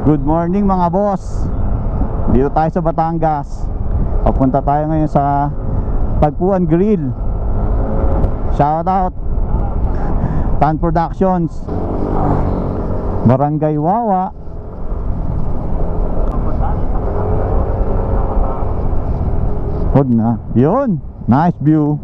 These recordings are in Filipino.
Good morning mga boss. Dito tayo sa Batangas. Papunta tayo ngayon sa Tagpuan Grill. Shout out Tan Productions, Barangay Wawa. Huwag na. Yun, nice view.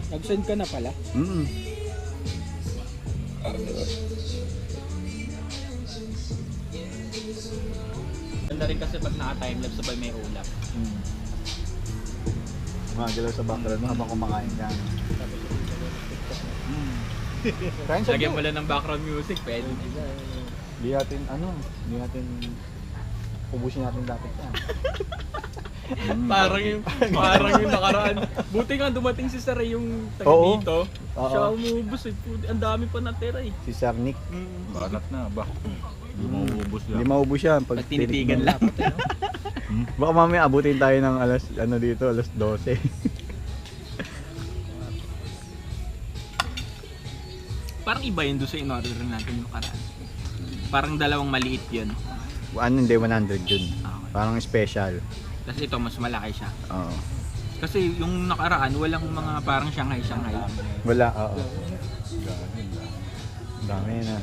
Nag-send ka na pala? Ganda rin kasi pag naka-timelapse sabay may ulap. Magalaw sa background mo habang kumakain ka. Lagyan mo lang ng background music, pwede. Di natin ubusin natin dapat yan. Parang yung nakaraan. Buti nga dumating si Sir yung taga Oo. dito. Oo. Siya umubos eh. Ang dami pa natira eh. Si Sir Nick. Balat na ba? Hindi mauubos Hindi yan. maubos yan. Pag tinitigan lang. Baka mamaya abutin tayo ng alas 12. Parang iba yun doon sa in-order natin yung nakaraan. Parang dalawang maliit yun. Hindi 100 yun. Okay. Parang special. Kasi ito mas malaki siya. Oo. Kasi yung nakaraan walang mga parang Shanghai. Wala, oo. Dami na.